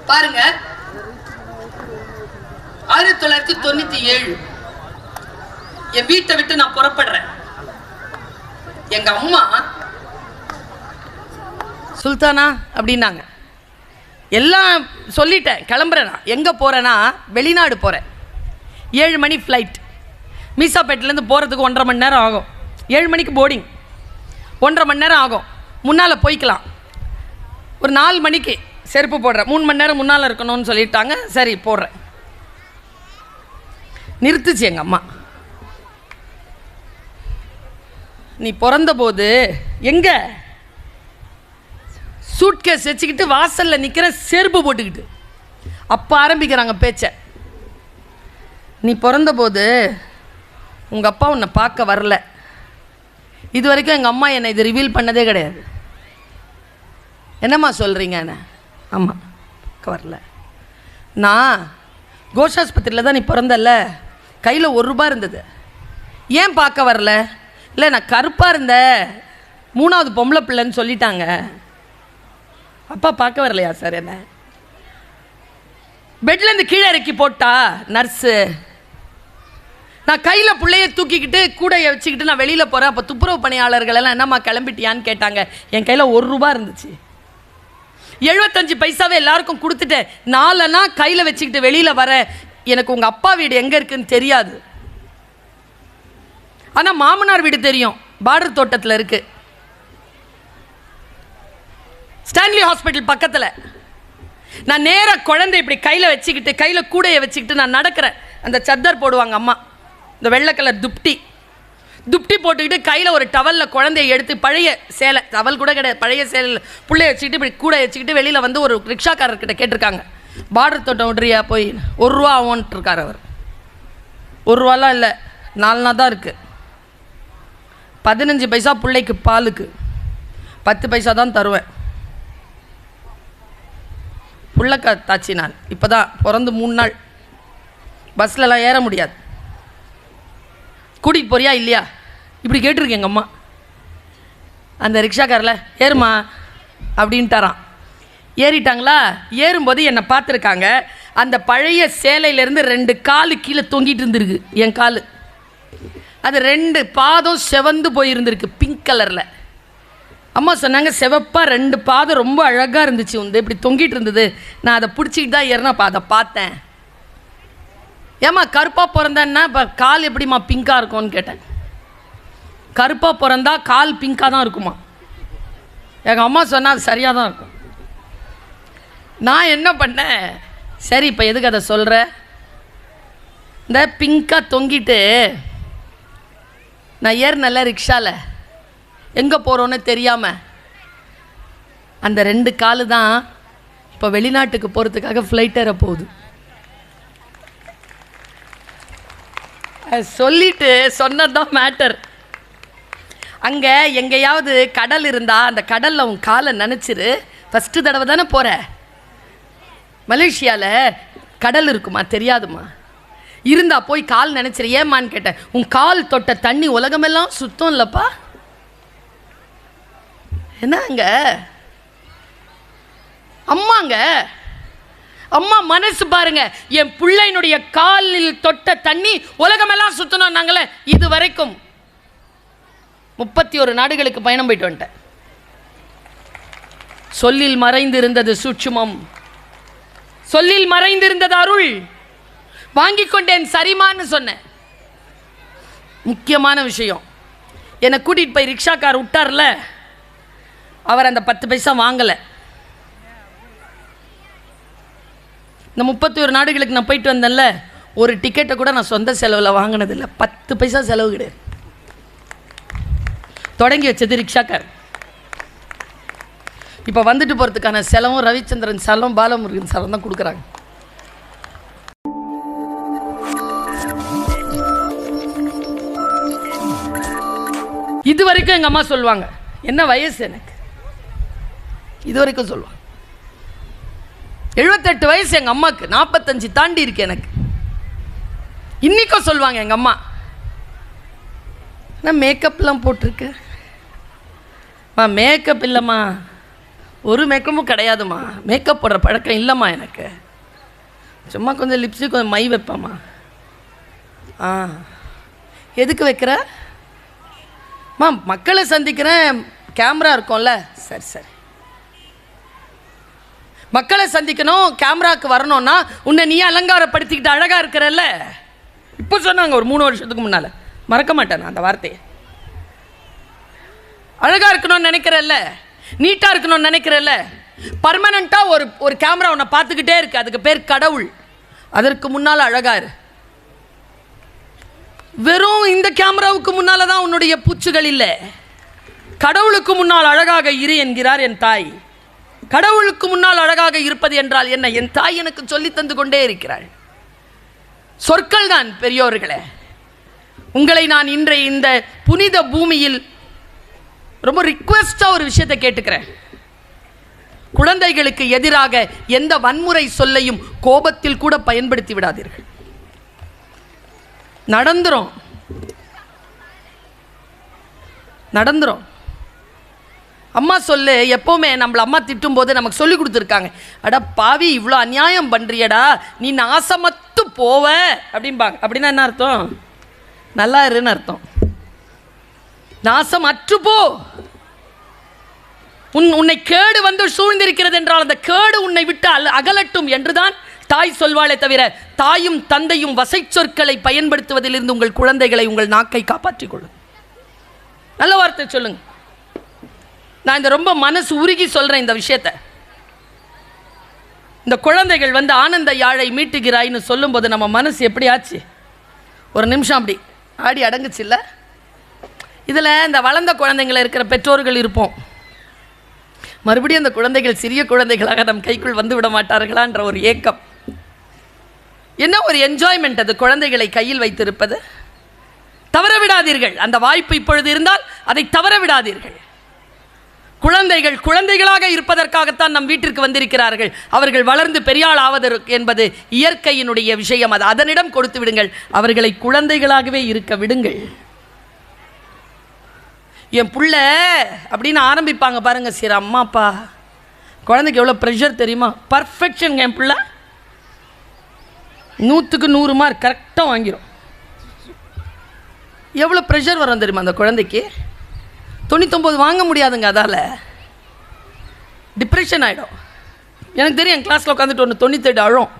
பாருங்க, 1997 என் வீட்டை விட்டு நான் புறப்படுறேன். எங்க அம்மா சுல்தானா அப்படின்னாங்க. எல்லாம் சொல்லிட்டேன், கிளம்புறேன். நான் எங்கே போகிறேன்னா வெளிநாடு போகிறேன். 7 மணி ஃப்ளைட். மீசாப்பேட்டிலேருந்து போகிறதுக்கு 1.5 மணி நேரம் ஆகும். 7 மணிக்கு போர்டிங், 1.5 மணி நேரம் ஆகும். முன்னால் போய்க்கலாம். ஒரு 4 மணிக்கு செருப்பு போடுறேன். 3 மணி நேரம் முன்னால் இருக்கணும்னு சொல்லிட்டாங்க. சரி போடுறேன். நிறுத்துச்சு எங்கள் அம்மா. நீ பிறந்த போது எங்கே சூட்கேஸ் வச்சுக்கிட்டு வாசலில் நிற்கிற, செருப்பு போட்டுக்கிட்டு. அப்போ ஆரம்பிக்கிறாங்க பேச்சை. நீ பிறந்தபோது உங்கள் அப்பா உன்னை பார்க்க வரல. இது வரைக்கும் எங்கள் அம்மா என்னை இது ரிவீல் பண்ணதே கிடையாது. என்னம்மா சொல்கிறீங்க? என்ன? ஆமாம், பார்க்க வரல. நான் கோஷாஸ்பத்திரியில் தான் நீ பிறந்தல, கையில் 1 ரூபா இருந்தது. ஏன் பார்க்க வரல? இல்லை, நான் கருப்பாக இருந்தேன், 3வது பொம்பளை பிள்ளைன்னு சொல்லிட்டாங்க. அப்பா பார்க்க வரலையா சார்? என்ன பெட்லேருந்து கீழே இறக்கி போட்டா நர்ஸு. நான் கையில் பிள்ளைய தூக்கிக்கிட்டு கூடையை வச்சுக்கிட்டு நான் வெளியில் போகிறேன். அப்போ துப்புரவு பணியாளர்கள் எல்லாம் என்னம்மா கிளம்பிட்டியான்னு கேட்டாங்க. என் கையில் 1 ரூபா இருந்துச்சு. 75 பைசாவே எல்லாருக்கும் கொடுத்துட்டேன். 4 கையில் வச்சுக்கிட்டு வெளியில் வர. எனக்கு உங்கள் அப்பா வீடு எங்கே இருக்குன்னு தெரியாது. ஆனால் மாமனார் வீடு தெரியும், பார்டர் தோட்டத்தில் இருக்குது, ஸ்டான்லி ஹாஸ்பிட்டல் பக்கத்தில். நான் நேராக குழந்தை இப்படி கையில் வச்சுக்கிட்டு, கையில் கூடையை வச்சுக்கிட்டு நான் நடக்கிறேன். அந்த சத்தர் போடுவாங்க அம்மா, இந்த வெள்ளை கலர் துப்டி போட்டுக்கிட்டு கையில் ஒரு டவலில் குழந்தைய எடுத்து, பழைய சேலை, டவல் கூட கிடையாது, பழைய சேலையில் பிள்ளைய வச்சுக்கிட்டு இப்படி கூடை வச்சுக்கிட்டு வெளியில் வந்து ஒரு ரிக்ஷாக்காரர்கிட்ட கேட்டிருக்காங்க, பார்டர் தோட்டம் விட்றியா போய், 1 ரூபா ஆகும்ன்ட்டு இருக்கார் அவர். 1 ரூபாலாம் இல்லை, 4 தான் இருக்குது. 15 பைசா பிள்ளைக்கு பாலுக்கு, 10 பைசா தான் தருவேன். புள்ளக்கா தாச்சி நான் இப்போ தான் பிறந்து 3 நாள். பஸ்லலாம் ஏற முடியாது. கூட்டிகிட்டு போறியா இல்லையா இப்படி கேட்டிருக்கேன் எங்கள் அம்மா. அந்த ரிக்ஷாக்காரில் ஏறுமா அப்படின்ட்டாரான். ஏறிட்டாங்களா? ஏறும்போது என்னை பார்த்துருக்காங்க. அந்த பழைய சேலையிலேருந்து 2 காலு கீழே தொங்கிட்டு இருந்திருக்கு. என் காலு அது 2 பாதம் செவந்து போயிருந்திருக்கு, பிங்க் கலரில். அம்மா சொன்னாங்க, செவப்பாக 2 பாதம் ரொம்ப அழகாக இருந்துச்சு, வந்து இப்படி தொங்கிட்டு இருந்தது. நான் அதை பிடிச்சிக்கிட்டு தான் ஏறினா அதை பார்த்தேன். ஏம்மா கருப்பாக பிறந்தேன்னா இப்போ கால் எப்படிம்மா பிங்காக இருக்கும்னு கேட்டேன். கருப்பாக பிறந்தா கால் பிங்காக தான் இருக்குமா. எங்கள் அம்மா சொன்னால் அது சரியாக தான் இருக்கும். நான் என்ன பண்ணேன், சரி இப்போ எதுக்கு அதை சொல்கிற, இந்த பிங்காக தொங்கிட்டு நான் ஏறினல ரிக்ஷாவில், எங்கே போகிறோன்னு தெரியாமல், அந்த 2 காலு தான் இப்போ வெளிநாட்டுக்கு போகிறதுக்காக ஃப்ளைட் ஏற போகுது. சொல்லிட்டு சொன்னதான் மேட்டர். அங்கே எங்கேயாவது கடல் இருந்தால் அந்த கடலில் உன் காலை நினச்சிரு. ஃபஸ்ட்டு தடவை தானே போகிற. மலேசியாவில் கடல் இருக்குமா? தெரியாதுமா. இருந்தா போய் கால் நினச்சிரு. ஏமான்னு கேட்டேன். உன் கால் தொட்ட தண்ணி உலகமெல்லாம் சுத்தம் இல்லைப்பா. என்னங்க அம்மாங்க, அம்மா மனசு பாருங்க. என் பிள்ளையினுடைய காலில் தொட்ட தண்ணி உலகமெல்லாம் சுத்தணும். நாங்களே இது வரைக்கும் 31 நாடுகளுக்கு பயணம் போயிட்டு வந்துட்டேன். சொல்லில் மறைந்திருந்தது சூட்சுமம், சொல்லில் மறைந்திருந்தது அருள். வாங்கி கொண்டேன் சரிமான்னு சொன்னேன். முக்கியமான விஷயம், என்னை கூட்டிகிட்டு போய் ரிக்ஷாக்கார் விட்டார்ல, அவர் அந்த 10 பைசா வாங்கலை. இந்த 31 நாடுகளுக்கு நான் போயிட்டு வந்தேன்ல, ஒரு டிக்கெட்டை கூட நான் சொந்த செலவில் வாங்கினதில்லை. 10 பைசா செலவு கிடையாது. தொடங்கி வச்சது ரிக்ஷாக்கார். இப்போ வந்துட்டு போகிறதுக்கான செலவும் ரவிச்சந்திரன் சாரும் பாலமுருகன் சாரும் தான் கொடுக்குறாங்க. இது வரைக்கும் எங்கள் அம்மா சொல்லுவாங்க, என்ன வயசு எனக்கு, இது வரைக்கும் சொல்லுவாங்க. 78 வயசு எங்கள் அம்மாவுக்கு, 45 தாண்டி இருக்கு எனக்கு. இன்னைக்கும் சொல்லுவாங்க எங்கள் அம்மா, நான் மேக்கப்லாம் போட்டிருக்கேன். மேக்கப் இல்லைம்மா, ஒரு மேக்கப்பும் கிடையாதுமா, மேக்கப் போடுற பழக்கம் இல்லைம்மா எனக்கு. சும்மா கொஞ்சம் லிப்ஸ்டிக் கொஞ்சம் மை வைப்பேம்மா. எதுக்கு வைக்கிற? மக்களை சந்திக்கிறேன், கேமரா இருக்கும்ல. சரி சரி, மக்களை சந்திக்கணும், கேமராவுக்கு வரணும்னா உன்னை நீ அலங்காரப்படுத்திக்கிட்டு அழகாக இருக்கிறல்ல. இப்போ சொன்னாங்க ஒரு 3 வருஷத்துக்கு முன்னால், மறக்க மாட்டேன் அந்த வார்த்தையை. அழகாக இருக்கணும்னு நினைக்கிறல்ல, நீட்டாக இருக்கணும்னு நினைக்கிறல்ல, பர்மனண்ட்டாக ஒரு கேமரா உன்னை பார்த்துக்கிட்டே இருக்கு, அதுக்கு பேர் கடவுள். அதற்கு முன்னால் அழகாரு. வெறும் இந்த கேமராவுக்கு முன்னால் தான் உன்னுடைய பூச்சுகள் இல்லை. கடவுளுக்கு முன்னால் அழகாக இரு என்கிறார் என் தாய். கடவுளுக்கு முன்னால் அழகாக இருப்பது என்றால் என்ன? என் தாய் எனக்கு சொல்லி தந்து கொண்டே இருக்கிறாள். சொற்கள் தான் பெரியோர்களே. உங்களை நான் இன்றைய இந்த புனித பூமியில் ரொம்ப ரிக்வெஸ்டாக ஒரு விஷயத்தை கேட்டுக்கிறேன். குழந்தைகளுக்கு எதிராக எந்த வன்முறை சொல்லையும் கோபத்தில் கூட பயன்படுத்தி விடாதீர்கள். நடந்துரும். அம்மா சொல்லு எப்போவுமே நம்மளை அம்மா திட்டும் போது நமக்கு சொல்லி கொடுத்துருக்காங்க, அடா பாவி இவ்வளோ அநியாயம் பண்ணுறியடா, நீ நாசமத்து போவ அப்படிம்பாங்க. அப்படின்னா என்ன அர்த்தம்? நல்லா இருன்னு அர்த்தம். நாசம் அற்று போ. உன்னை கேடு வந்து சூழ்ந்திருக்கிறது என்றால் அந்த கேடு உன்னை விட்டு அகலட்டும் என்றுதான் தாய் சொல்வாளே தவிர, தாயும் தந்தையும் வசை சொற்களை பயன்படுத்துவதிலிருந்து உங்கள் குழந்தைகளை, உங்கள் நாக்கை காப்பாற்றிக் கொள்ளும். நல்ல வார்த்தை சொல்லுங்க. நான் இந்த ரொம்ப மனசு உருகி சொல்றேன் இந்த விஷயத்தை. இந்த குழந்தைகள் வந்து ஆனந்த யாழை மீட்டுகிறாய்னு சொல்லும்போது நம்ம மனசு எப்படி ஆச்சு? ஒரு நிமிஷம் அப்படி ஆடி அடங்குச்சு இல்லை? இதில் இந்த வளர்ந்த குழந்தைங்களை இருக்கிற பெற்றோர்கள் இருப்போம். மறுபடியும் அந்த குழந்தைகள் சிறிய குழந்தைகளாக நம் கைக்குள் வந்து விட மாட்டார்களான்ற ஒரு ஏக்கம். என்ன ஒரு என்ஜாய்மெண்ட் அது, குழந்தைகளை கையில் வைத்திருப்பது. தவற விடாதீர்கள். அந்த வாய்ப்பு இப்பொழுது இருந்தால் அதை தவற விடாதீர்கள். குழந்தைகள் குழந்தைகளாக இருப்பதற்காகத்தான் நம் வீட்டிற்கு வந்திருக்கிறார்கள். அவர்கள் வளர்ந்து பெரியாள் ஆவதற்கு என்பது இயற்கையினுடைய விஷயம். அது அதனிடம் கொடுத்து விடுங்கள். அவர்களை குழந்தைகளாகவே இருக்க விடுங்கள். என் புள்ள அப்படின்னு ஆரம்பிப்பாங்க பாருங்க. சரி, அம்மா அப்பா குழந்தைக்கு எவ்வளோ ப்ரெஷர் தெரியுமா? பர்ஃபெக்ஷன். என் பிள்ளை 100க்கு 100 மார்க் கரெக்டாக வாங்கிடும். எவ்வளோ ப்ரெஷர் வரும் தெரியுமா அந்த குழந்தைக்கு? 99 வாங்க முடியாதுங்க. அதால் டிப்ரெஷன் ஆகிடும். எனக்கு தெரியும், என் கிளாஸில் உட்காந்துட்டு ஒன்று 97 அழும்.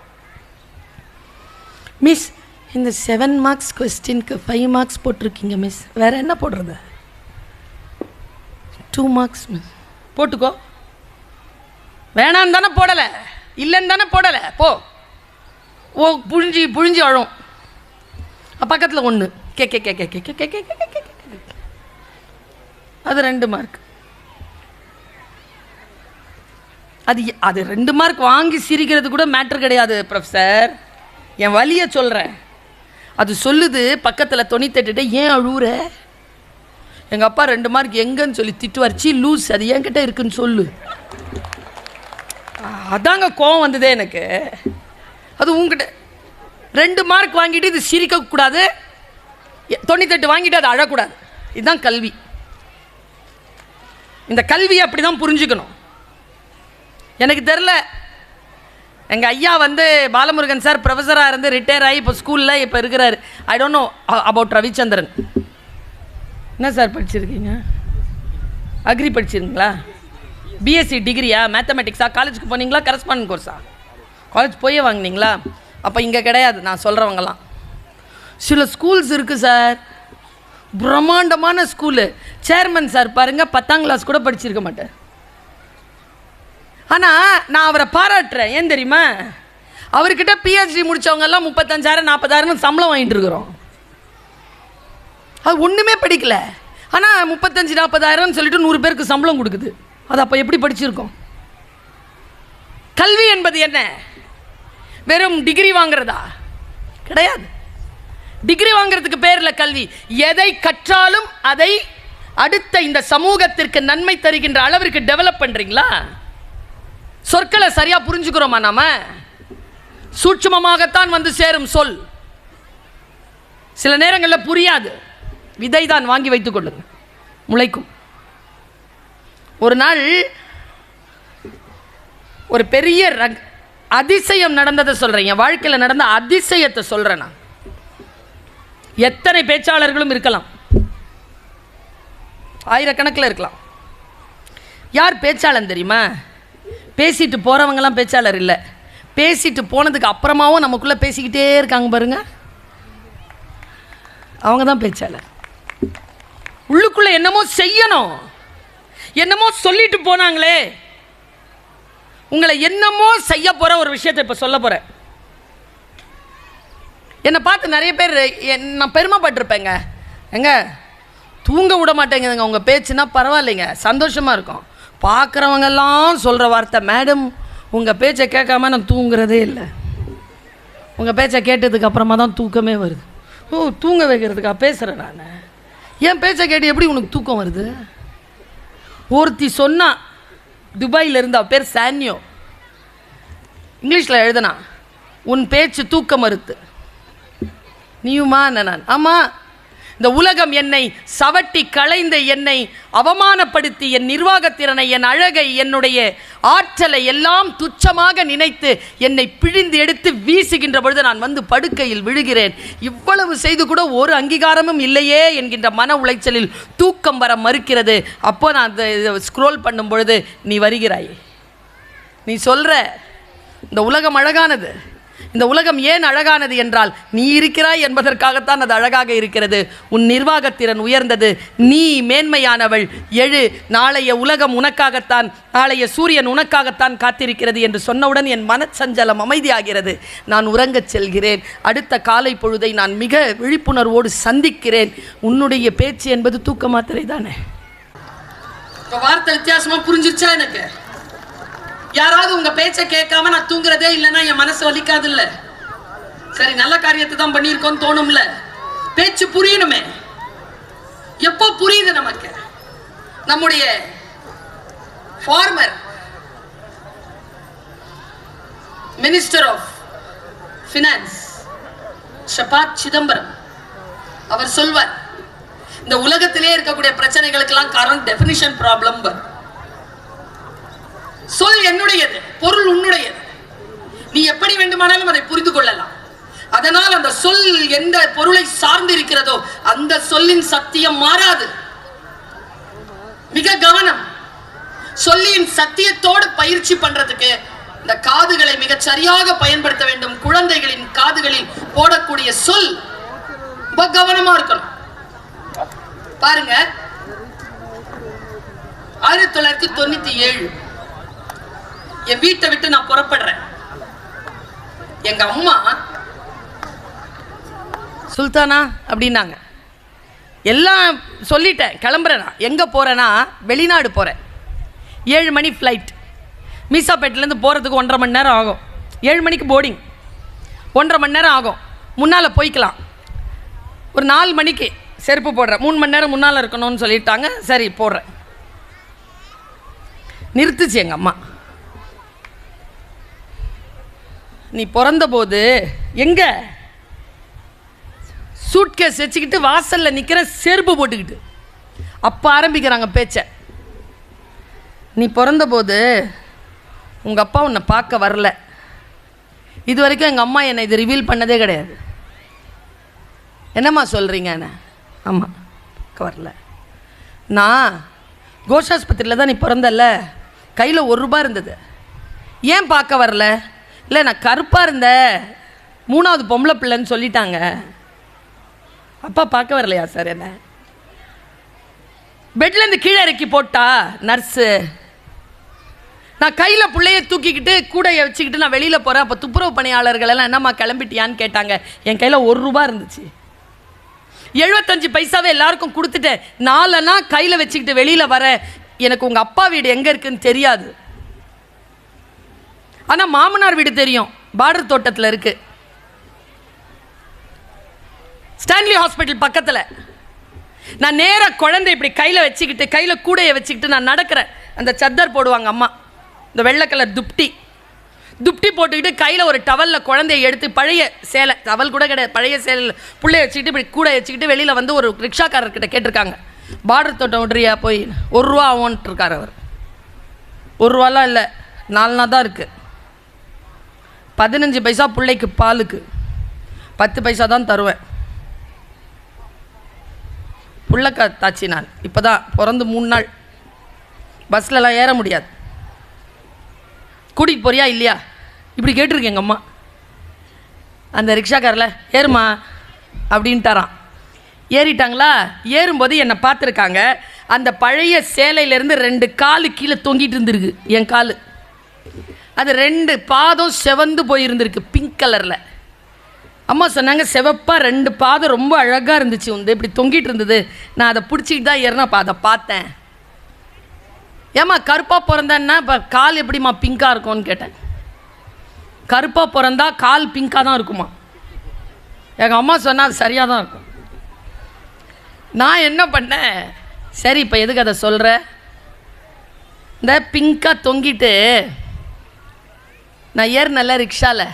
மிஸ், இந்த 7 மார்க்ஸ் கொஸ்டினுக்கு 5 மார்க்ஸ் போட்டிருக்கீங்க மிஸ், வேறு என்ன போடுறது? 2 மார்க்ஸ் மிஸ். போட்டுக்கோ. வேணான்னு தானே போடலை, இல்லைன்னு தானே போடலை, போ. ஓ புழிஞ்சி புழிஞ்சி அழும். பக்கத்தில் ஒன்று K K K K K K K K K அது 2 மார்க். அது 2 மார்க் வாங்கி சிரிக்கிறது கூட மேட்ரு கிடையாது ப்ரொஃபஸர். என் வலியை சொல்கிறேன். அது சொல்லுது பக்கத்தில் 98 ஏன் அழுவுற? எங்கள் அப்பா 2 மார்க் எங்கன்னு சொல்லி திட்டுவார். சி லூஸ், அது என்கிட்ட இருக்குன்னு சொல்லு. அதாங்க கோவம் வந்ததே எனக்கு. அது உங்ககிட்ட 2 மார்க் வாங்கிட்டு இது சிரிக்கக்கூடாது, 98 வாங்கிட்டு அது அழக்கூடாது. இதுதான் கல்வி. இந்த கல்வியை அப்படி தான் புரிஞ்சுக்கணும். எனக்கு தெரில, எங்கள் ஐயா வந்து பாலமுருகன் சார் ப்ரொஃபஸராக இருந்து ரிட்டையர் ஆகி இப்போ ஸ்கூலில் இப்போ இருக்கிறார். I don't know about Ravichandran. என்ன சார் படிச்சிருக்கீங்க? அக்ரி படிச்சிருங்களா? பிஎஸ்சி டிகிரியா? மேத்தமெட்டிக்ஸா? காலேஜுக்கு போனீங்களா? கரஸ்பாண்டன்ட் கோர்ஸா? காலேஜ் போயே வாங்கினீங்களா? அப்போ இங்கே கிடையாது நான் சொல்கிறவங்கலாம். சில ஸ்கூல்ஸ் இருக்குது சார், பிரம்மாண்டமான ஸ்கூலு. சேர்மன் சார் பாருங்கள் 10ஆம் கிளாஸ் கூட படிச்சிருக்க மாட்டேன். ஆனால் நான் அவரை பாராட்டுறேன். ஏன் தெரியுமா? அவர்கிட்ட பிஹெச்டி முடித்தவங்கெல்லாம் 35,000 40,000 சம்பளம் வாங்கிட்டு இருக்கிறோம். அது ஒன்றுமே படிக்கல, ஆனால் 35-40,000 சொல்லிட்டு 100 பேருக்கு சம்பளம் கொடுக்குது. அது அப்போ எப்படி படிச்சிருக்கோம்? கல்வி என்பது என்ன? வெறும் டிகிரி வாங்குறதா? கிடையாது. டிகிரி வாங்குறதுக்கு பேரில் கல்வி. எதை கற்றாலும் அதை அடுத்த இந்த சமூகத்திற்கு நன்மை தருகின்ற அளவிற்கு டெவலப் பண்ணுறீங்களா? சொற்களை சரியாக புரிஞ்சுக்கிறோமா? நாம சூட்சுமமாகத்தான் வந்து சேரும் சொல். சில நேரங்களில் புரியாது. விதை தான், வாங்கி வைத்துக் கொள்ளுங்க, முளைக்கும். ஒரு நாள் ஒரு பெரிய அதிசயம் நடந்ததை சொல்கிறேன். என் வாழ்க்கையில் நடந்த அதிசயத்தை சொல்கிறேன். நான் எத்தனை பேச்சாளர்களும் இருக்கலாம், ஆயிரக்கணக்கில் இருக்கலாம். யார் பேச்சாளர் தெரியுமா? பேசிட்டு போகிறவங்களாம் பேச்சாளர் இல்லை. பேசிட்டு போனதுக்கு அப்புறமாவும் நமக்குள்ளே பேசிக்கிட்டே இருக்காங்க பாருங்க, அவங்க தான் பேச்சாளர். உள்ளுக்குள்ளே என்னமோ செய்யணும், என்னமோ சொல்லிட்டு போனாங்களே. உங்களை என்னமோ செய்ய போகிற ஒரு விஷயத்தை இப்போ சொல்ல போகிறேன். என்னை பார்த்து நிறைய பேர் நான் பெருமைப்பட்டிருப்பேங்க. எங்க தூங்க விட மாட்டேங்குதுங்க உங்கள் பேச்சுன்னா பரவாயில்லைங்க, சந்தோஷமாக இருக்கும். பார்க்குறவங்கெல்லாம் சொல்கிற வார்த்தை, மேடம் உங்கள் பேச்சை கேட்காம நான் தூங்குறதே இல்லை. உங்கள் பேச்சை கேட்டதுக்கு அப்புறமா தான் தூக்கமே வருது. ஓ, தூங்க வைக்கிறதுக்கா பேசுகிறேன் நான்? என் பேச்சை கேட்டு எப்படி உனக்கு தூக்கம் வருது? ஒருத்தி சொன்னா, துபாயில் இருந்தா, பேர் சான்யோ, இங்கிலீஷில் எழுதுனா, உன் பேச்சு தூக்க மறுத்து. நீயுமா? நான் ஆமாம். இந்த உலகம் என்னை சவட்டி களைந்த, என்னை அவமானப்படுத்தி, என் நிர்வாகத்திறனை, என் அழகை, என்னுடைய ஆற்றலை எல்லாம் துச்சமாக நினைத்து என்னை பிழிந்து எடுத்து வீசுகின்ற பொழுது நான் வந்து படுக்கையில் விழுகிறேன். இவ்வளவு செய்து கூட ஒரு அங்கீகாரமும் இல்லையே என்கின்ற மன உளைச்சலில் தூக்கம் வர மறுக்கிறது. அப்போ நான் ஸ்க்ரோல் பண்ணும் பொழுது நீ வருகிறாய். நீ சொல்கிற இந்த உலகம் அழகானது. இந்த உலகம் ஏன் அழகானது என்றால் நீ இருக்கிறாய் என்பதற்காகத்தான் அது அழகாக இருக்கிறது. உன் நிர்வாகத்திறன் உயர்ந்தது, நீ மேன்மையானவள். எழு, நாளைய உலகம் உனக்காகத்தான், நாளைய சூரியன் உனக்காகத்தான் காத்திருக்கிறது என்று சொன்னவுடன் என் மனச்சஞ்சலம் அமைதியாகிறது. நான் உறங்கச் செல்கிறேன். அடுத்த காலை பொழுதை நான் மிக விழிப்புணர்வோடு சந்திக்கிறேன். உன்னுடைய பேச்சு என்பது தூக்க மாத்திரை தானே. இப்போ வார்த்தை வித்தியாசமாக புரிஞ்சிருச்சா எனக்கு? யாராவது உங்க பேச்சை கேட்காம நான் தூங்குறதே இல்லைன்னா என் மனசு வலிக்காது இல்ல? சரி, நல்ல காரியத்தை தான் பண்ணியிருக்கோன்னு தோணும்ல. பேச்சு புரியணுமே. எப்போ புரியுது நமக்கு? நம்முடைய ஃபார்மர் மினிஸ்டர் ஆஃப் ஃபினான்ஸ் ஷபாத் சிதம்பரம் அவர் சொல்வார், இந்த உலகத்திலே இருக்கக்கூடிய பிரச்சனைகளுக்கெல்லாம் காரணம் டெஃபினிஷன் ப்ராப்ளம். சொல் என்னுடையது, பொருள் உன்னுடையது. நீ எப்படி வேண்டுமானாலும் அதை புரிந்து கொள்ளலாம். அதனால் அந்த சொல் எந்த பொருளை சார்ந்து இருக்கிறதோ அந்த சொல்லின் சத்தியம் மாறாது. மிக கவனம். சொல்லின் சத்தியத்தோடு பயிற்சி பண்றதுக்கு இந்த காதுகளை மிக சரியாக பயன்படுத்த வேண்டும். குழந்தைகளின் காதுகளில் போடக்கூடிய சொல் ரொம்ப கவனமா இருக்கணும். பாருங்க, 1997 என் வீட்டை விட்டு நான் புறப்படுறேன். எங்க அம்மா சுல்தானா அப்படின்னாங்க. எல்லாம் சொல்லிட்டேன், கிளம்புறேன். நான் எங்கே போகிறேன்னா வெளிநாடு போகிறேன். 7 மணி ஃப்ளைட். மீசாப்பேட்டிலேருந்து போகிறதுக்கு 1.5 மணி நேரம் ஆகும். 7 மணிக்கு போர்டிங், 1.5 மணி நேரம் ஆகும். முன்னால் போய்க்கலாம். ஒரு 4 மணிக்கு செருப்பு போடுறேன். 3 மணி நேரம் முன்னால் இருக்கணும்னு சொல்லிட்டாங்க. சரி போடுறேன். நிறுத்துச்சு எங்கள் அம்மா. நீ பிறந்தபோது எங்க சூட்கேஸ் வச்சுக்கிட்டு வாசலில் நிற்கிற, செருப்பு போட்டுக்கிட்டு. அப்போ ஆரம்பிக்கிறாங்க பேச்ச. நீ பிறந்தபோது உங்கள் அப்பா உன்னை பார்க்க வரல. இது வரைக்கும் எங்கள் அம்மா என்னை இது ரிவீல் பண்ணதே கிடையாது. என்னம்மா சொல்கிறீங்க? என்ன? ஆமாம், பார்க்க வரல. நான் கோஷாஸ்பத்திரியில் தான் நீ பிறந்தல, கையில் ₹1 இருந்தது. ஏன் பார்க்க வரல? இல்லை, நான் கருப்பாக இருந்த 3வது பொம்பளை பிள்ளைன்னு சொல்லிட்டாங்க. அப்பா பார்க்க வரலையா சார்? என்ன பெட்லேருந்து கீழே இறக்கி போட்டா நர்ஸு. நான் கையில் பிள்ளைய தூக்கிக்கிட்டு கூடையை வச்சுக்கிட்டு நான் வெளியில் போகிறேன். அப்போ துப்புரவு பணியாளர்கள் எல்லாம் என்னம்மா கிளம்பிட்டியான்னு கேட்டாங்க. என் கையில் ₹1 இருந்துச்சு. 75 பைசாவே எல்லாருக்கும் கொடுத்துட்டேன். 4 கையில் வச்சுக்கிட்டு வெளியில் வர. எனக்கு உங்கள் அப்பா வீடு எங்கே இருக்குன்னு தெரியாது. ஆனால் மாமனார் வீடு தெரியும், பார்டர் தோட்டத்தில் இருக்கு, ஸ்டான்லி ஹாஸ்பிட்டல் பக்கத்தில். நான் நேராக குழந்தை இப்படி கையில் வச்சுக்கிட்டு, கையில் கூடையை வச்சுக்கிட்டு நான் நடக்கிறேன். அந்த சத்தர் போடுவாங்க அம்மா, இந்த வெள்ளை கலர் துப்டி போட்டுக்கிட்டு கையில் ஒரு டவலில் குழந்தைய எடுத்து, பழைய சேலை, டவல் கூட கிடையாது, பழைய சேலை பிள்ளைய வச்சுக்கிட்டு இப்படி கூடை வச்சுக்கிட்டு வெளியில் வந்து ஒரு ரிக்ஷாக்காரர்கிட்ட கேட்டிருக்காங்க, பார்டர் தோட்டம் விட்றியா போய் ₹1 ஆகும்ன்ட்டு இருக்கார் அவர். ₹1 இல்லை, 4 நாள் தான் இருக்குது. 15 பைசா பிள்ளைக்கு பாலுக்கு, 10 பைசா தான் தருவேன். புள்ளக்கா தாச்சி நாள் இப்போ தான் பிறந்து 3 நாள். பஸ்லலாம் ஏற முடியாது. கூட்டிகிட்டு போறியா இல்லையா இப்படி கேட்டிருக்கு எங்கள் அம்மா. அந்த ரிக்ஷாக்காரில் ஏறுமா அப்படின்ட்டாரான். ஏறிட்டாங்களா? ஏறும்போது என்னை பார்த்துருக்காங்க. அந்த பழைய சேலையிலேருந்து 2 காலு கீழே தொங்கிட்டு இருந்திருக்கு. என் காலு அது 2 பாதம் செவந்து போயிருந்திருக்கு, பிங்க் கலரில். அம்மா சொன்னாங்க, செவப்பாக 2 பாதம் ரொம்ப அழகாக இருந்துச்சு, வந்து இப்படி தொங்கிட்டு இருந்தது. நான் அதை பிடிச்சிக்கிட்டு தான் ஏறினா அதை பார்த்தேன். ஏம்மா கருப்பாக பிறந்தேன்னா இப்போ கால் எப்படிம்மா பிங்காக இருக்கும்னு கேட்டேன். கருப்பாக பிறந்தா கால் பிங்காக தான் இருக்குமா. எங்கள் அம்மா சொன்னால் அது சரியாக தான் இருக்கும். நான் என்ன பண்ணேன், சரி இப்போ எதுக்கு அதை சொல்கிற, இந்த பிங்காக தொங்கிட்டு நான் ஏறினல ரிக்ஷாவில்,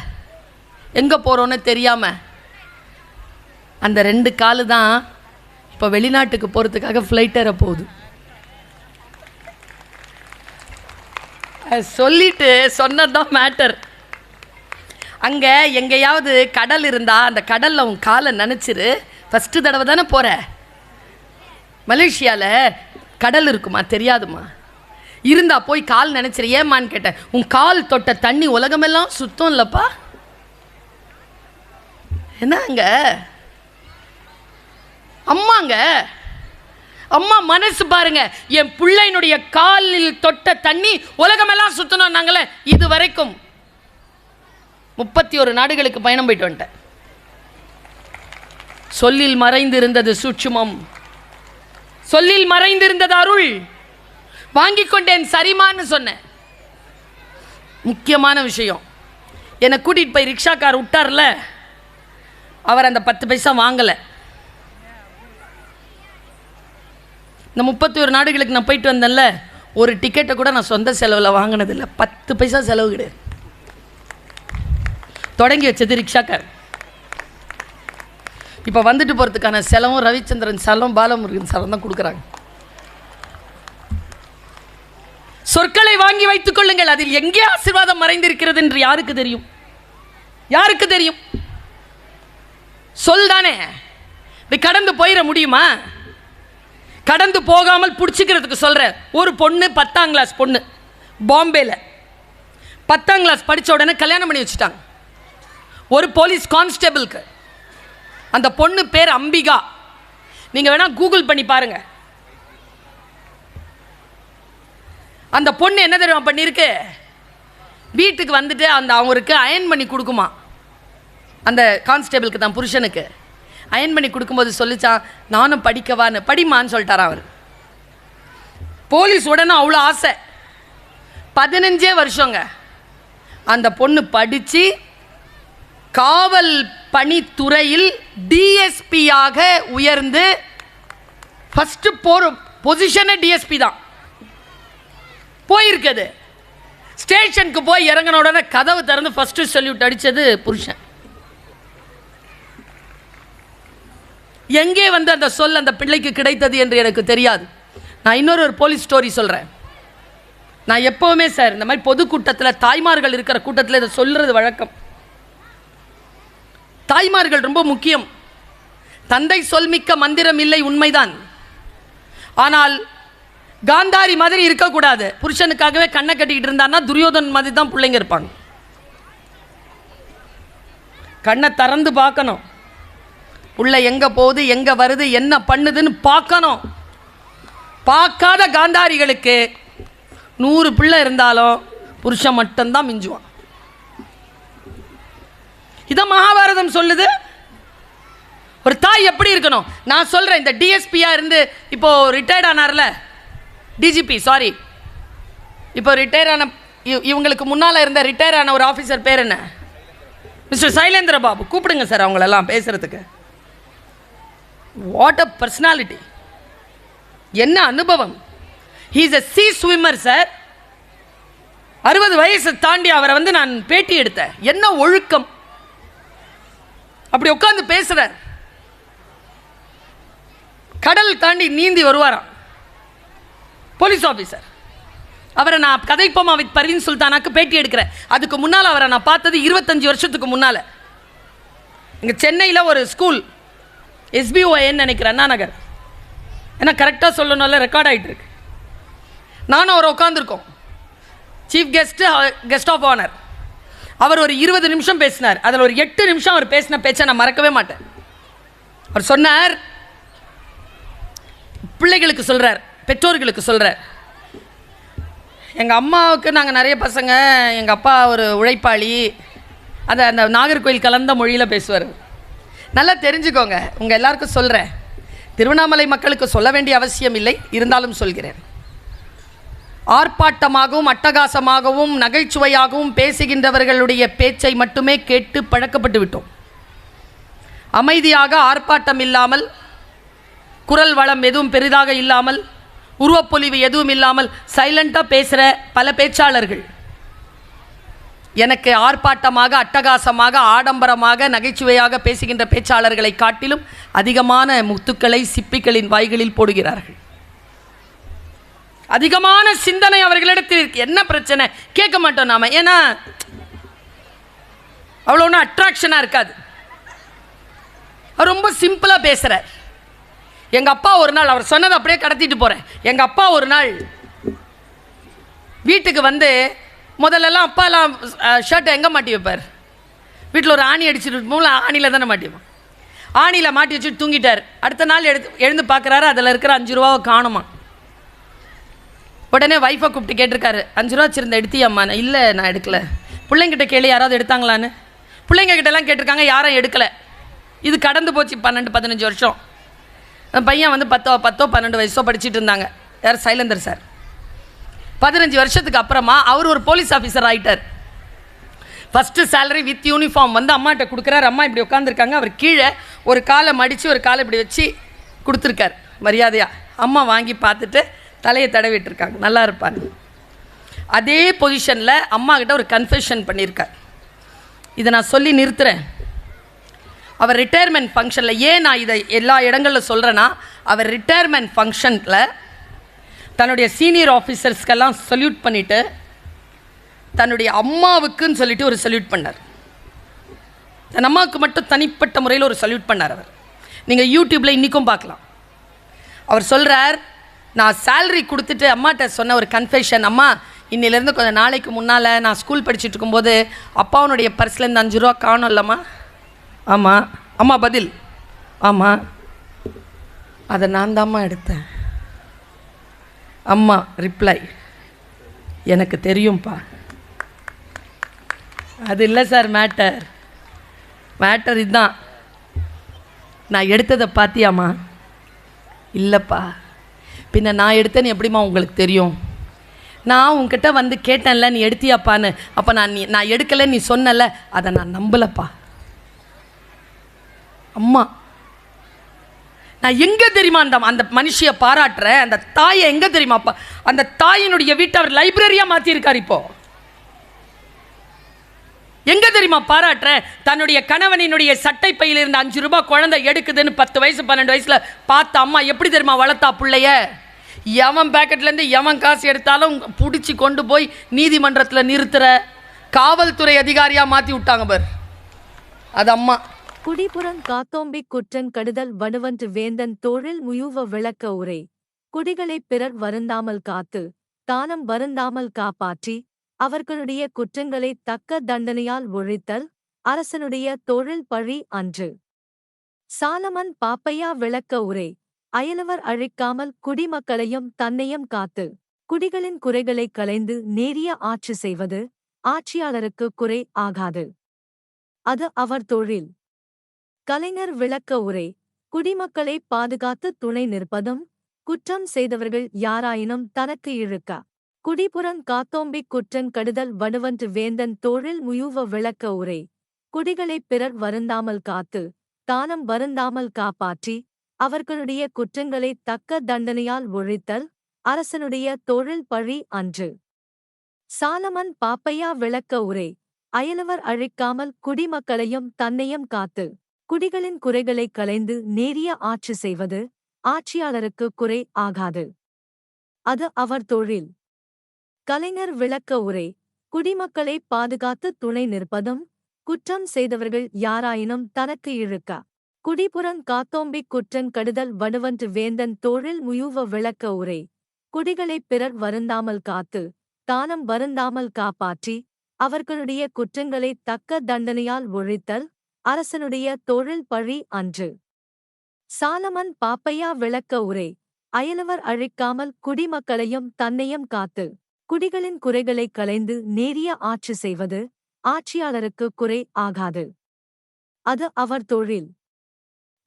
எங்கே போகிறோன்னு தெரியாமல் அந்த 2 காலு தான் இப்போ வெளிநாட்டுக்கு போகிறதுக்காக ஃப்ளைட் ஏற போகுது. சொல்லிட்டு சொன்னது தான் மேட்டர். அங்கே எங்கேயாவது கடல் இருந்தால் அந்த கடலில் உன் காலை நினச்சிரு. ஃபஸ்ட்டு தடவை தானே போகிற. மலேசியாவில் கடல் இருக்குமா தெரியாதுமா, இருந்தா போய் கால் நினச்சிரு. ஏம்மான்னு கேட்டேன். உன் கால் தொட்ட தண்ணி உலகமெல்லாம் சுத்தம் இல்லைப்பா. என்னங்க அம்மாங்க, அம்மா மனசு பாருங்க. என் பிள்ளையினுடைய காலில் தொட்ட தண்ணி உலகமெல்லாம் சுத்தணும். நாங்களே இது வரைக்கும் 31 நாடுகளுக்கு பயணம் போயிட்டு வந்துட்டேன். சொல்லில் மறைந்திருந்தது சூட்சுமம், சொல்லில் மறைந்திருந்தது அருள். வாங்கி கொண்டேன் சரிமான்னு சொன்னேன். முக்கியமான விஷயம், என்னை கூட்டிகிட்டு போய் ரிக்ஷாக்கார் விட்டார்ல, அவர் அந்த 10 பைசா வாங்கலை. இந்த 31 நாடுகளுக்கு நான் போயிட்டு வந்தேன்ல, ஒரு டிக்கெட்டை கூட நான் சொந்த செலவில் வாங்கினதில்லை. 10 பைசா செலவு கிடையாது. தொடங்கி வச்சது ரிக்ஷாக்கார். இப்போ வந்துட்டு போகிறதுக்கான செலவும் ரவிச்சந்திரன் செலவும் பாலமுருகன் செலவும் தான் கொடுக்குறாங்க. சொற்களை வாங்கி வைத்துக் கொள்ளுங்கள். அதில் எங்கே ஆசீர்வாதம் மறைந்திருக்கிறது என்று யாருக்கு தெரியும்? யாருக்கு தெரியும்? சொல் தானே. இப்படி கடந்து போயிட முடியுமா? கடந்து போகாமல் பிடிச்சிக்கிறதுக்கு சொல்கிறேன். ஒரு பொண்ணு 10ஆம் கிளாஸ் பொண்ணு, பாம்பேயில் 10ஆம் கிளாஸ் படித்த உடனே கல்யாணம் பண்ணி வச்சுட்டாங்க ஒரு போலீஸ் கான்ஸ்டபிளுக்கு. அந்த பொண்ணு பேர் அம்பிகா. நீங்கள் வேணால் கூகுள் பண்ணி பாருங்க. அந்த பொண்ணு என்ன தெரியுமா பண்ணியிருக்கு, வீட்டுக்கு வந்துட்டு அந்த அவருக்கு அயன் பண்ணி கொடுக்குமா. அந்த கான்ஸ்டபிளுக்கு தான் புருஷனுக்கு அயன் பண்ணி கொடுக்கும்போது சொல்லிச்சான், நானும் படிக்கவான்னு. படிமான்னு சொல்லிட்டாரா அவர். போலீஸ் உடனே அவ்வளோ ஆசை. 15 வருஷங்க அந்த பொண்ணு படித்து காவல் பணித்துறையில் டிஎஸ்பியாக உயர்ந்து ஃபஸ்ட்டு போகிற பொசிஷனே டிஎஸ்பி தான் போயிருக்குது. ஸ்டேஷனுக்கு போய் இறங்கின உடனே கதவு திறந்து ஃபஸ்ட்டு சல்யூட் அடித்தது புருஷன். எங்கே வந்து அந்த சொல் அந்த பிள்ளைக்கு கிடைத்தது என்று எனக்கு தெரியாது. நான் இன்னொரு போலீஸ் ஸ்டோரி சொல்கிறேன். நான் எப்போவுமே சார் இந்த மாதிரி பொதுக்கூட்டத்தில் தாய்மார்கள் இருக்கிற கூட்டத்தில் இதை சொல்கிறது வழக்கம். தாய்மார்கள் ரொம்ப முக்கியம். தந்தை சொல்மிக்க மந்திரம் இல்லை, உண்மைதான். ஆனால் காந்தாரி மாதிரி இருக்கக்கூடாது. புருஷனுக்காகவே கண்ணை கட்டிக்கிட்டு இருந்தான்னா துரியோதன் மாதிரி தான் பிள்ளைங்க இருப்பாங்க. கண்ணை திறந்து பார்க்கணும். உள்ள எங்கே போகுது, எங்கே வருது, என்ன பண்ணுதுன்னு பார்க்கணும். பார்க்காத காந்தாரிகளுக்கு 100 பிள்ளை இருந்தாலும் புருஷன் மட்டும்தான் மிஞ்சுவான். இதை மகாபாரதம் சொல்லுது. ஒரு தாய் எப்படி இருக்கணும் நான் சொல்கிறேன். இந்த டிஎஸ்பியாக இருந்து இப்போது ரிட்டையர்ட் ஆனார்ல, டிஜிபி சாரி, இப்போ ரிட்டையர் ஆன இவங்களுக்கு முன்னால் இருந்த ரிட்டையர் ஆன ஒரு ஆஃபீஸர் பேர் என்ன? மிஸ்டர் சைலேந்திர பாபு. கூப்பிடுங்க சார் அவங்களெல்லாம் பேசுகிறதுக்கு. வாட் அ பர்சனாலிட்டி, என்ன அனுபவம். He is a sea swimmer sir. 60 வயசை தாண்டி அவரை வந்து நான் பேட்டி எடுத்தேன். என்ன ஒழுக்கம், அப்படி உட்காந்து பேசுகிறார். கடல் தாண்டி நீந்தி வருவாராம் போலீஸ் ஆஃபீஸர். அவரை நான் கதைப்போமா வித் பர்வீன் சுல்தானாக்கு பேட்டி எடுக்கிறேன். அதுக்கு முன்னால் அவரை நான் பார்த்தது 25 வருஷத்துக்கு முன்னால். இங்கே சென்னையில் ஒரு ஸ்கூல் SBON நினைக்கிறேன், அண்ணா நகர். ஏன்னா கரெக்டாக சொல்லணும்ல, ரெக்கார்ட் ஆகிட்டு இருக்கு. நானும் அவர் உட்காந்துருக்கோம், சீஃப் கெஸ்ட் ஆஃப் ஆனர். அவர் ஒரு 20 நிமிஷம் பேசினார். அதில் ஒரு 8 நிமிஷம் அவர் பேசின பேச்சை நான் மறக்கவே மாட்டேன். அவர் சொன்னார், பிள்ளைகளுக்கு சொல்கிறார், பெற்றோர்களுக்கு சொல்கிறார், எங்கள் அம்மாவுக்கு நாங்கள் நிறைய பசங்க, எங்கள் அப்பா ஒரு உழைப்பாளி. அதை அந்த நாகர்கோவில் கலந்த மொழியில் பேசுவார். நல்லா தெரிஞ்சுக்கோங்க, உங்கள் எல்லாருக்கும் சொல்கிறேன், திருவண்ணாமலை மக்களுக்கு சொல்ல வேண்டிய அவசியம் இல்லை, இருந்தாலும் சொல்கிறேன். ஆர்ப்பாட்டமாகவும் அட்டகாசமாகவும் நகைச்சுவையாகவும் பேசுகின்றவர்களுடைய பேச்சை மட்டுமே கேட்டு பழக்கப்பட்டு விட்டோம். அமைதியாக ஆர்ப்பாட்டம் இல்லாமல், குரல் வளம் எதுவும் பெரிதாக இல்லாமல், உருவப்பொலிவு எதுவும் இல்லாமல் சைலண்டாக பேசுகிற பல பேச்சாளர்கள் எனக்கு ஆர்ப்பாட்டமாக அட்டகாசமாக ஆடம்பரமாக நகைச்சுவையாக பேசுகின்ற பேச்சாளர்களை காட்டிலும் அதிகமான முத்துக்களை சிப்பிகளின் வாய்களில் போடுகிறார்கள். அதிகமான சிந்தனை அவர்களிடத்தில் இருக்கு. என்ன பிரச்சனை கேட்க மாட்டோம் நாம, ஏன்னா அவ்வளோ ஒன்றும் அட்ராக்ஷனாக இருக்காது. அவர் ரொம்ப சிம்பிளாக பேசுகிறார். எங்கள் அப்பா ஒரு நாள், அவர் சொன்னதை அப்படியே கடத்திட்டு போகிறேன். எங்கள் அப்பா ஒரு நாள் வீட்டுக்கு வந்து, முதல்லலாம் அப்பாலாம் ஷர்ட்டை எங்கே மாட்டி வைப்பார், வீட்டில் ஒரு ஆணி அடிச்சுட்டு மூல ஆணியில் தானே மாட்டி வைப்பான். ஆணியில் மாட்டி வச்சுட்டு தூங்கிட்டார். அடுத்த நாள் எழுந்து பார்க்குறாரு, அதில் இருக்கிற 5 ரூபாவை காணுமா. உடனே ஒய்ஃபை கூப்பிட்டு கேட்டிருக்காரு, 5 ரூபா வச்சுருந்த எடுத்தியாம்மா? இல்லை, நான் எடுக்கலை. பிள்ளைங்கிட்ட கேள்வி, யாராவது எடுத்தாங்களான்னு. பிள்ளைங்க கிட்டலாம் கேட்டிருக்காங்க, யாரும் எடுக்கலை. இது கடந்து போச்சு 12-15 வருஷம். பையன் வந்து 10-12 வயசோ படிச்சுட்டு இருந்தாங்க. யார்? சைலந்தர் சார். 15 வருஷத்துக்கு அப்புறமா அவர் ஒரு போலீஸ் ஆஃபீஸர் ஆகிட்டார். ஃபஸ்ட்டு சேலரி வித் யூனிஃபார்ம் வந்து அம்மாட்ட கொடுக்குறாரு. அம்மா இப்படி உட்காந்துருக்காங்க, அவர் கீழே ஒரு காலை மடித்து ஒரு காலை இப்படி வச்சு கொடுத்துருக்கார் மரியாதையாக. அம்மா வாங்கி பார்த்துட்டு தலையை தடவிட்டுருக்காங்க, நல்லா இருப்பாங்க. அதே பொசிஷனில் அம்மா கிட்ட ஒரு கன்ஃபெஷன் பண்ணியிருக்கார். இதை நான் சொல்லி நிறுத்துகிறேன். அவர் ரிட்டையர்மெண்ட் ஃபங்க்ஷனில், ஏன் நான் இதை எல்லா இடங்களில் சொல்கிறேன்னா, அவர் ரிட்டையர்மெண்ட் ஃபங்க்ஷனில் தன்னுடைய சீனியர் ஆஃபீஸர்ஸ்க்கெல்லாம் சல்யூட் பண்ணிவிட்டு தன்னுடைய அம்மாவுக்குன்னு சொல்லிட்டு ஒரு சல்யூட் பண்ணார். தன் அம்மாவுக்கு மட்டும் தனிப்பட்ட முறையில் ஒரு சல்யூட் பண்ணார். அவர் நீங்கள் யூடியூப்பில் இன்றைக்கும் பார்க்கலாம். அவர் சொல்கிறார், நான் சேலரி கொடுத்துட்டு அம்மாட்ட சொன்ன ஒரு கன்ஃபெஷன், அம்மா இன்னிலேருந்து கொஞ்சம் நாளைக்கு முன்னால் நான் ஸ்கூல் படிச்சுட்டு இருக்கும்போது அப்பாவுடைய பர்ஸ்லேருந்து 5 ரூபா காணும் இல்லைம்மா? ஆமாம். அம்மா பதில், ஆமாம், அதை நான் தாம்மா எடுத்தேன். அம்மா ரிப்ளை, எனக்கு தெரியும்ப்பா. அது இல்லை சார் மேட்டர் இதுதான். நான் எடுத்ததை பார்த்தியாம்மா? இல்லைப்பா. பின்ன நான் எடுத்தேன்னு எப்படிம்மா உங்களுக்கு தெரியும்? நான் உன்கிட்ட வந்து கேட்டேன்ல, நீ எடுத்தியாப்பான்னு. அப்போ நான் எடுக்கலை நீ சொன்னல, அதை நான் நம்பலப்பா. அம்மா, நான் எங்கே தெரியுமா அந்த மனுஷியை பாராட்டுறேன், அந்த தாயை எங்கே தெரியுமாப்பா, அந்த தாயினுடைய வீட்டை அவர் லைப்ரரியாக மாற்றிருக்கார். இப்போ எங்கே தெரியுமா பாராட்டுறேன்? தன்னுடைய கணவனினுடைய சட்டை பையில் இருந்த 5 ரூபாய் குழந்தை எடுக்குதுன்னு 10 வயசு 12 வயசில் பார்த்த அம்மா எப்படி தெரியுமா வளர்த்தா பிள்ளைய? எவன் பேக்கெட்லேருந்து எவன் காசு எடுத்தாலும் பிடிச்சி கொண்டு போய் நீதிமன்றத்தில் நிறுத்துகிற காவல்துறை அதிகாரியாக மாற்றி விட்டாங்க பார், அது அம்மா. குடிபுறன் காத்தோம்பி குற்றன் கடுதல் வடுவன்று வேந்தன் தோழில் முயுவ விளக்க உரை. குடிகளை பிறர் வருந்தாமல் காத்து தானம் வருந்தாமல் காப்பாற்றி அவர்களுடைய குற்றங்களை தக்க தண்டனையால் ஒழித்தல் அரசனுடைய தொழில் பழி அன்று. சாலமன் பாப்பையா விளக்க உரை. அயலவர் அழிக்காமல் குடிமக்களையும் தன்னையும் காத்து குடிகளின் குறைகளை களைந்து நேரிய ஆட்சி செய்வது ஆட்சியாளருக்கு குறை ஆகாது, அது அவர் தொழில். கலைஞர் விளக்க உரை. குடிமக்களை பாதுகாத்து துணை நிற்பதும் குற்றம் செய்தவர்கள் யாராயினும் தனக்கு இழுக்க. குடிபுறன் காத்தோம்பி குற்றன் கடுதல் வடுவன்று வேந்தன் தோழில் முயுவ விளக்க உரை. குடிகளை பிறர் வருந்தாமல் காத்து தானம் வருந்தாமல் காப்பாற்றி அவர்களுடைய குற்றங்களை தக்க தண்டனையால் ஒழித்தல் அரசனுடைய தொழில் பழி அன்று. சாலமன் பாப்பையா விளக்க உரை. அயலவர் அழிக்காமல் குடிமக்களையும் தன்னையும் காத்து குடிகளின் குறைகளை களைந்து நேரிய ஆட்சி செய்வது ஆட்சியாளருக்கு குறை ஆகாது, அது அவர் தொழில். கலைஞர் விளக்க உரை. குடிமக்களை பாதுகாத்து துணை நிற்பதும் குற்றம் செய்தவர்கள் யாராயினும் தனக்கு இழுக்கா. குடிபுறங் காத்தோம்பிக் குற்றங் கடுதல் வடுவன்று வேந்தன் தோழில் முயுவ விளக்க உரை. குடிகளைப் பிறர் வருந்தாமல் காத்து தானம் வருந்தாமல் காப்பாற்றி அவர்களுடைய குற்றங்களைத் தக்க தண்டனையால் ஒழித்தல் அரசனுடைய தொழில் பழி அன்று. சாலமன் பாப்பையா விளக்க உரை. அயலவர் அழிக்காமல் குடிமக்களையும் தன்னையும் காத்து குடிகளின் குறைகளைக் களைந்து நேரிய ஆட்சி செய்வது ஆட்சியாளருக்கு குறை ஆகாது. அது அவர் தொழில்.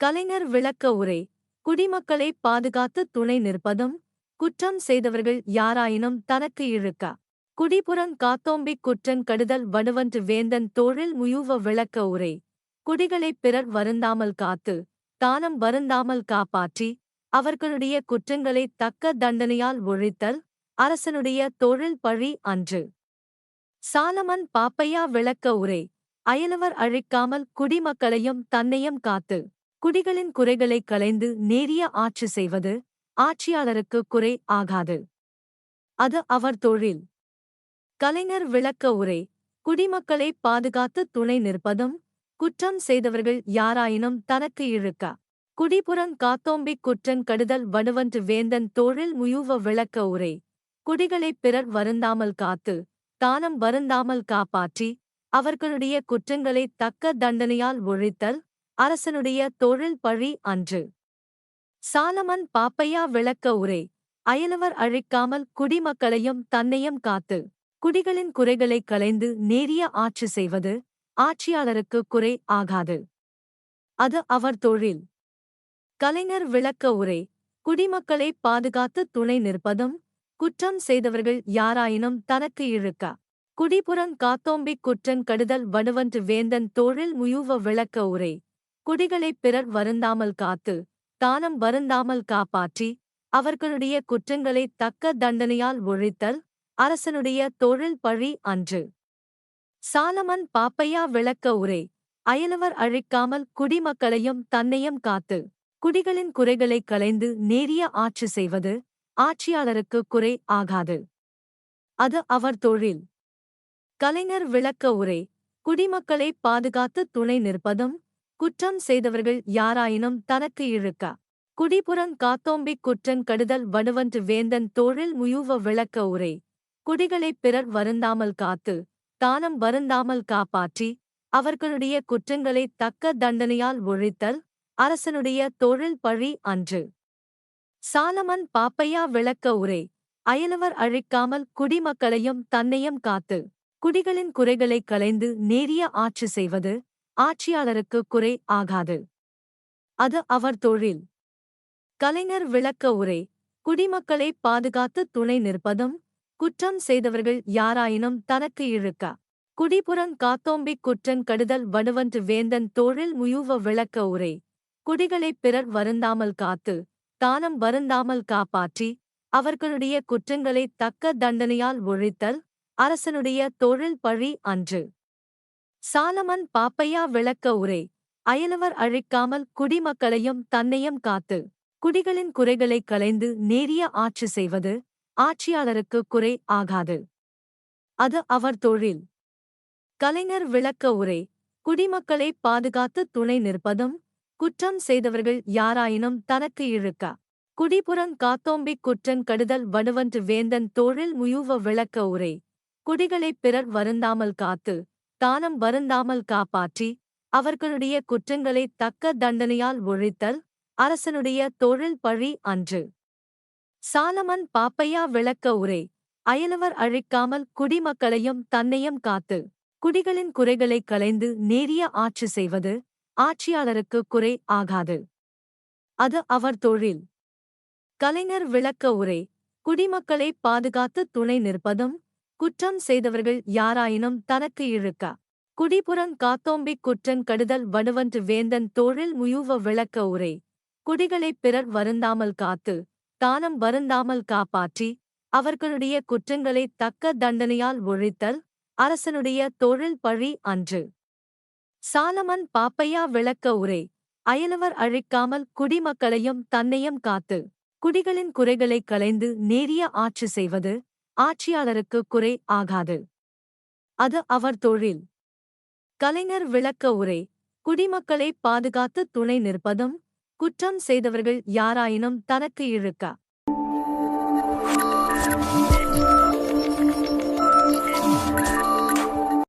கலைஞர் விளக்க உரை. குடிமக்களை பாதுகாத்து துணை நிற்பதும் குற்றம் செய்தவர்கள் யாராயினும் தனக்கு இழுக்கா. குடிபுறங் காத்தோம்பிக் குற்றங் கடுதல் வடுவன்று வேந்தன் தோழில் முயுவ விளக்க உரை. குடிகளைப் பிறர் வருந்தாமல் காத்து தானம் வருந்தாமல் காப்பாற்றி அவர்களுடைய குற்றங்களைத் தக்க தண்டனையால் ஒழித்தல் அரசனுடைய தொழில் பழி அன்று. சாலமன் பாப்பையா விளக்க உரை. அயலவர் அழிக்காமல் குடிமக்களையும் தன்னையும் காத்து குடிகளின் குறைகளைக் களைந்து நேரிய ஆட்சி செய்வது ஆட்சியாளருக்கு குறை ஆகாது. அது அவர் தொழில். கலைஞர் விளக்க உரை. குடிமக்களை பாதுகாத்து துணை நிற்பதும் குற்றம் செய்தவர்கள் யாராயினும் தனக்கு இழுக்கா. குடிபுறங் காத்தோம்பிக் குற்றங் கடுதல் வடுவன்று வேந்தன் தோழில் முயுவ விளக்க உரை. குடிகளைப் பிறர் வருந்தாமல் காத்து தானம் வருந்தாமல் காப்பாற்றி அவர்களுடைய குற்றங்களைத் தக்க தண்டனையால் ஒழித்தல் அரசனுடைய தொழில் பழி அன்று. சாலமன் பாப்பையா விளக்க உரை. அயலவர் அழிக்காமல் குடிமக்களையும் தன்னையும் காத்து குடிகளின் குறைகளைக் களைந்து நேரிய ஆட்சி செய்வது ஆட்சியாளருக்கு குறை ஆகாது. அது அவர் தொழில். கலைஞர் விளக்க உரை. குடிமக்களை பாதுகாத்து துணை நிற்பதும் குற்றம் செய்தவர்கள் யாராயினும் தனக்கு இழுக்கா. குடிபுறங் காத்தோம்பிக் குற்றங் கடுதல் வடுவன்று வேந்தன் தோழில் முயுவ விளக்க உரை. குடிகளைப் பிறர் வருந்தாமல் காத்து தானம் வருந்தாமல் காப்பாற்றி அவர்களுடைய குற்றங்களைத் தக்க தண்டனையால் ஒழித்தல் அரசனுடைய தொழில் பழி அன்று. சாலமன் பாப்பையா விளக்க உரை. அயலவர் அழிக்காமல் குடிமக்களையும் தன்னையும் காத்து குடிகளின் குறைகளைக் களைந்து நேரிய ஆட்சி செய்வது ஆட்சியாளருக்கு குறை ஆகாது. அது அவர் தொழில். கலைஞர் விளக்க உரை. குடிமக்களை பாதுகாத்து துணை நிற்பதும் குற்றம் செய்தவர்கள் யாராயினும் தனக்கு இழுக்கா. குடிபுறங் காத்தோம்பிக் குற்றங் கடுதல் வடுவன்று வேந்தன் தோழில் முயுவ விளக்க உரை. குடிகளைப் பிறர் வருந்தாமல் காத்து தானம் வருந்தாமல் காப்பாற்றி அவர்களுடைய குற்றங்களைத் தக்க தண்டனையால் ஒழித்தல் அரசனுடைய தொழில் பழி அன்று. சாலமன் பாப்பையா விளக்க உரை. அயலவர் அழிக்காமல் குடிமக்களையும் தன்னையும் காத்து குடிகளின் குறைகளைக் களைந்து நேரிய ஆட்சி செய்வது ஆட்சியாளருக்கு குறை ஆகாது. அது அவர் தொழில். கலைஞர் விளக்க உரை. குடிமக்களை பாதுகாத்து துணை நிற்பதும் குற்றம் செய்தவர்கள் யாராயினும் தனக்கு இழுக்கா. குடிபுறங் காத்தோம்பிக் குற்றங் கடுதல் வடுவன்று வேந்தன் தோழில் முயுவ விளக்க உரை. குடிகளைப் பிறர் வருந்தாமல் காத்து தானம் வருந்தாமல் காப்பாற்றி அவர்களுடைய குற்றங்களைத் தக்க தண்டனையால் ஒழித்தல் அரசனுடைய தொழில் பழி அன்று. சாலமன் பாப்பையா விளக்க உரை. அயலவர் அழிக்காமல் குடிமக்களையும் தன்னையும் காத்து குடிகளின் குறைகளைக் களைந்து நேரிய ஆட்சி செய்வது ஆட்சியாளருக்கு குறை ஆகாது. அது அவர் தொழில். கலைஞர் விளக்க உரை. குடிமக்களை பாதுகாத்து துணை நிற்பதும் குற்றம் செய்தவர்கள் யாராயினும் தனக்கு இழுக்கா. குடிபுறங் காத்தோம்பிக் குற்றங் கடுதல் வடுவன்று வேந்தன் தோழில் முயுவ விளக்க உரை. குடிகளைப் பிறர் வருந்தாமல் காத்து தானம் வருந்தாமல் காப்பாற்றி அவர்களுடைய குற்றங்களைத் தக்க தண்டனையால் ஒழித்தல் அரசனுடைய தொழில் பழி அன்று. சாலமன் பாப்பையா விளக்க உரை. அயலவர் அழிக்காமல் குடிமக்களையும் தன்னையும் காத்து குடிகளின் குறைகளைக் களைந்து நேரிய ஆட்சி செய்வது ஆட்சியாளருக்கு குறை ஆகாது. அது அவர் தொழில். கலைஞர் விளக்க உரை. குடிமக்களை பாதுகாத்து துணை நிற்பதும் குற்றம் செய்தவர்கள் யாராயினும் தனக்கு இழுக்கா. குடிபுறங் காத்தோம்பிக் குற்றங் கடுதல் வடுவன்று வேந்தன் தோழில் முயுவ விளக்க உரை. குடிகளைப் பிறர் வருந்தாமல் காத்து தானம் வருந்தாமல் காப்பாற்றி அவர்களுடைய குற்றங்களைத் தக்க தண்டனையால் ஒழித்தல் அரசனுடைய தொழில் பழி அன்று. சாலமன் பாப்பையா விளக்க உரை. அயலவர் அழிக்காமல் குடிமக்களையும் தன்னையும் காத்து குடிகளின் குறைகளைக் களைந்து நேரிய ஆட்சி செய்வது ஆட்சியாளருக்கு குறை ஆகாது. அது அவர் தொழில். கலைஞர் விளக்க உரை. குடிமக்களை பாதுகாத்து துணை நிற்பதும், குற்றம் செய்தவர்கள் யாராயினும் தனக்கு இழுக்க